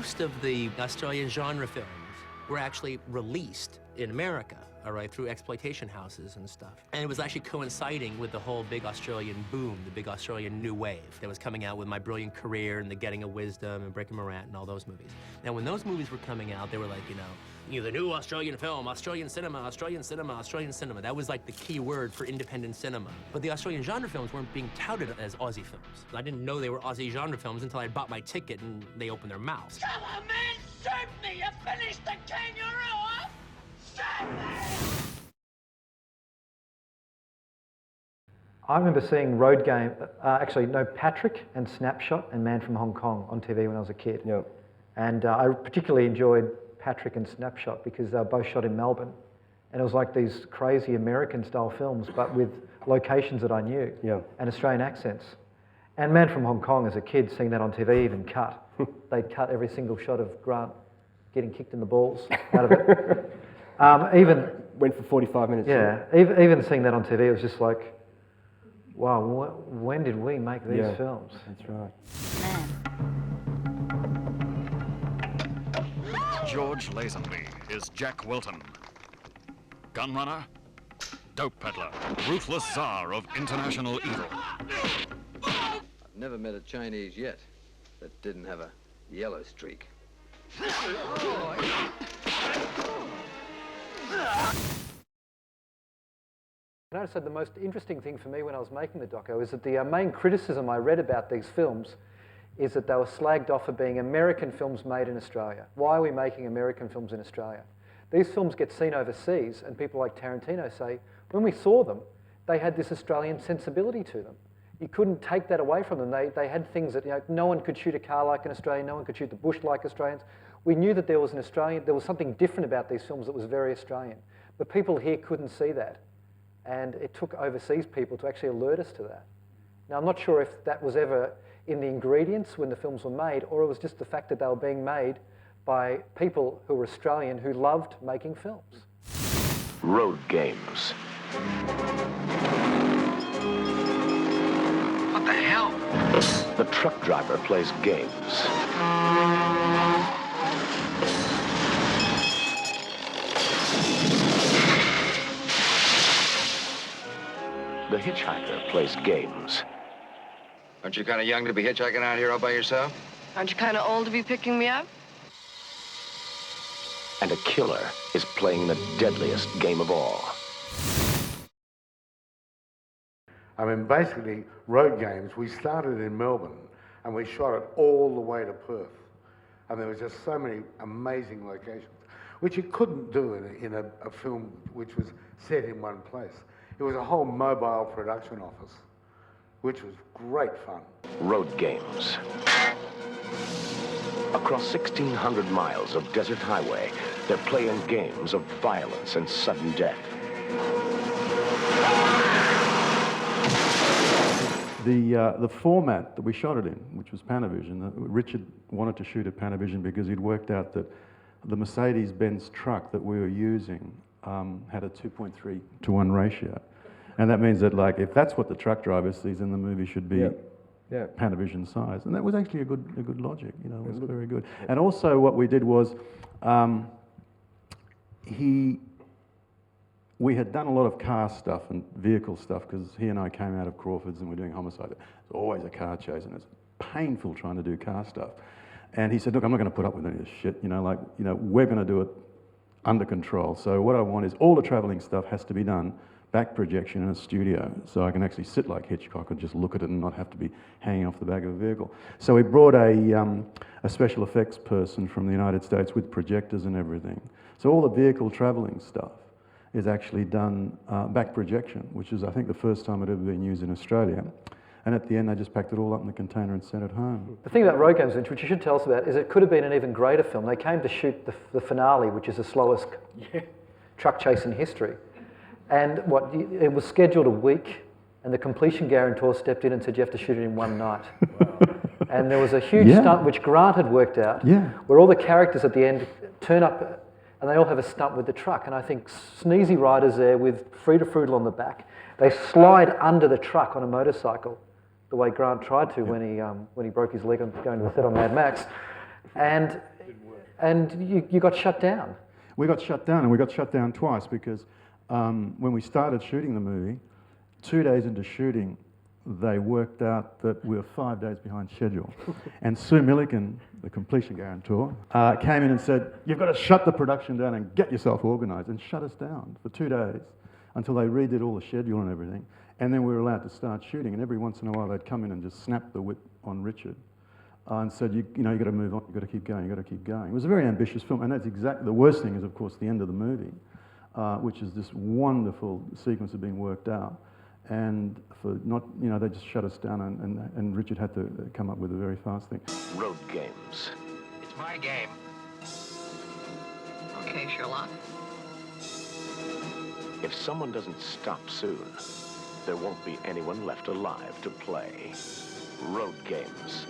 most of the Australian genre films were actually released in America, all right, through exploitation houses and stuff. And it was actually coinciding with the whole big Australian boom, the big Australian new wave that was coming out with My Brilliant Career and The Getting of Wisdom and Breaking Morant and all those movies. Now, when those movies were coming out, they were like, you know, the new Australian film, Australian cinema, Australian cinema, Australian cinema. That was like the key word for independent cinema. But the Australian genre films weren't being touted as Aussie films. I didn't know they were Aussie genre films until I bought my ticket and they opened their mouths. Come on, man, shoot me! You finished the kangaroo! Shoot me! I remember seeing Road Game, Patrick and Snapshot and Man from Hong Kong on TV when I was a kid. Yep. And I particularly enjoyed Patrick and Snapshot because they were both shot in Melbourne. And it was like these crazy American-style films, but with locations that I knew and Australian accents. And Man from Hong Kong, as a kid, seeing that on TV, even cut. They'd cut every single shot of Grant getting kicked in the balls out of it. Even went for 45 minutes. Yeah, even seeing that on TV, it was just like, wow, when did we make these films? That's right. George Lazenby is Jack Wilton. Gunrunner, dope peddler, ruthless czar of international evil. I've never met a Chinese yet that didn't have a yellow streak. I noticed that the most interesting thing for me when I was making the doco is that the main criticism I read about these films is that they were slagged off for being American films made in Australia. Why are we making American films in Australia? These films get seen overseas, and people like Tarantino say, when we saw them, they had this Australian sensibility to them. You couldn't take that away from them. They had things that, you know, no one could shoot a car like an Australian, no one could shoot the bush like Australians. We knew that there was something different about these films that was very Australian. But people here couldn't see that. And it took overseas people to actually alert us to that. Now, I'm not sure if that was ever in the ingredients when the films were made, or it was just the fact that they were being made by people who were Australian who loved making films. Road games. What the hell? The truck driver plays games. The hitchhiker plays games. Aren't you kind of young to be hitchhiking out here all by yourself? Aren't you kind of old to be picking me up? And a killer is playing the deadliest game of all. I mean, basically, Road Games, we started in Melbourne and we shot it all the way to Perth. And there was just so many amazing locations, which you couldn't do in a film which was set in one place. It was a whole mobile production office, which was great fun. Road games. Across 1,600 miles of desert highway, they're playing games of violence and sudden death. The format that we shot it in, which was Panavision, Richard wanted to shoot at Panavision because he'd worked out that the Mercedes-Benz truck that we were using had a 2.3 to 1 ratio. And that means that, like, if that's what the truck driver sees in the movie, should be Panavision size. And that was actually a good logic, you know, it was very good. And also what we did was, we had done a lot of car stuff and vehicle stuff because he and I came out of Crawford's and we're doing Homicide. It's always a car chase and it's painful trying to do car stuff. And he said, look, I'm not going to put up with any of this shit, you know, like, you know, we're going to do it under control. So what I want is all the traveling stuff has to be done back projection in a studio, so I can actually sit like Hitchcock and just look at it and not have to be hanging off the back of a vehicle. So we brought a special effects person from the United States with projectors and everything. So all the vehicle traveling stuff is actually done back projection, which is, I think, the first time it had ever been used in Australia. And at the end, they just packed it all up in the container and sent it home. The thing about Road Games, which you should tell us about, is it could have been an even greater film. They came to shoot the finale, which is the slowest truck chase in history. And it was scheduled a week, and the completion guarantor stepped in and said, you have to shoot it in one night. And there was a huge stunt, which Grant had worked out, where all the characters at the end turn up, and they all have a stunt with the truck. And I think Sneezy Rider's there with Frida Fruital on the back. They slide under the truck on a motorcycle, the way Grant tried to when he broke his leg on going to the set on Mad Max. And And you got shut down. We got shut down, and we got shut down twice because when we started shooting the movie, 2 days into shooting, they worked out that we were 5 days behind schedule. And Sue Milliken, the completion guarantor, came in and said, you've got to shut the production down and get yourself organised, and shut us down for 2 days until they redid all the schedule and everything. And then we were allowed to start shooting, and every once in a while they'd come in and just snap the whip on Richard and said, you know, you've got to move on, you've got to keep going, you've got to keep going. It was a very ambitious film, and that's exactly, the worst thing is, of course, the end of the movie, which is this wonderful sequence of being worked out. And for not, you know, they just shut us down, and Richard had to come up with a very fast thing. Road games. It's my game. Okay, Sherlock. If someone doesn't stop soon, there won't be anyone left alive to play. Road games.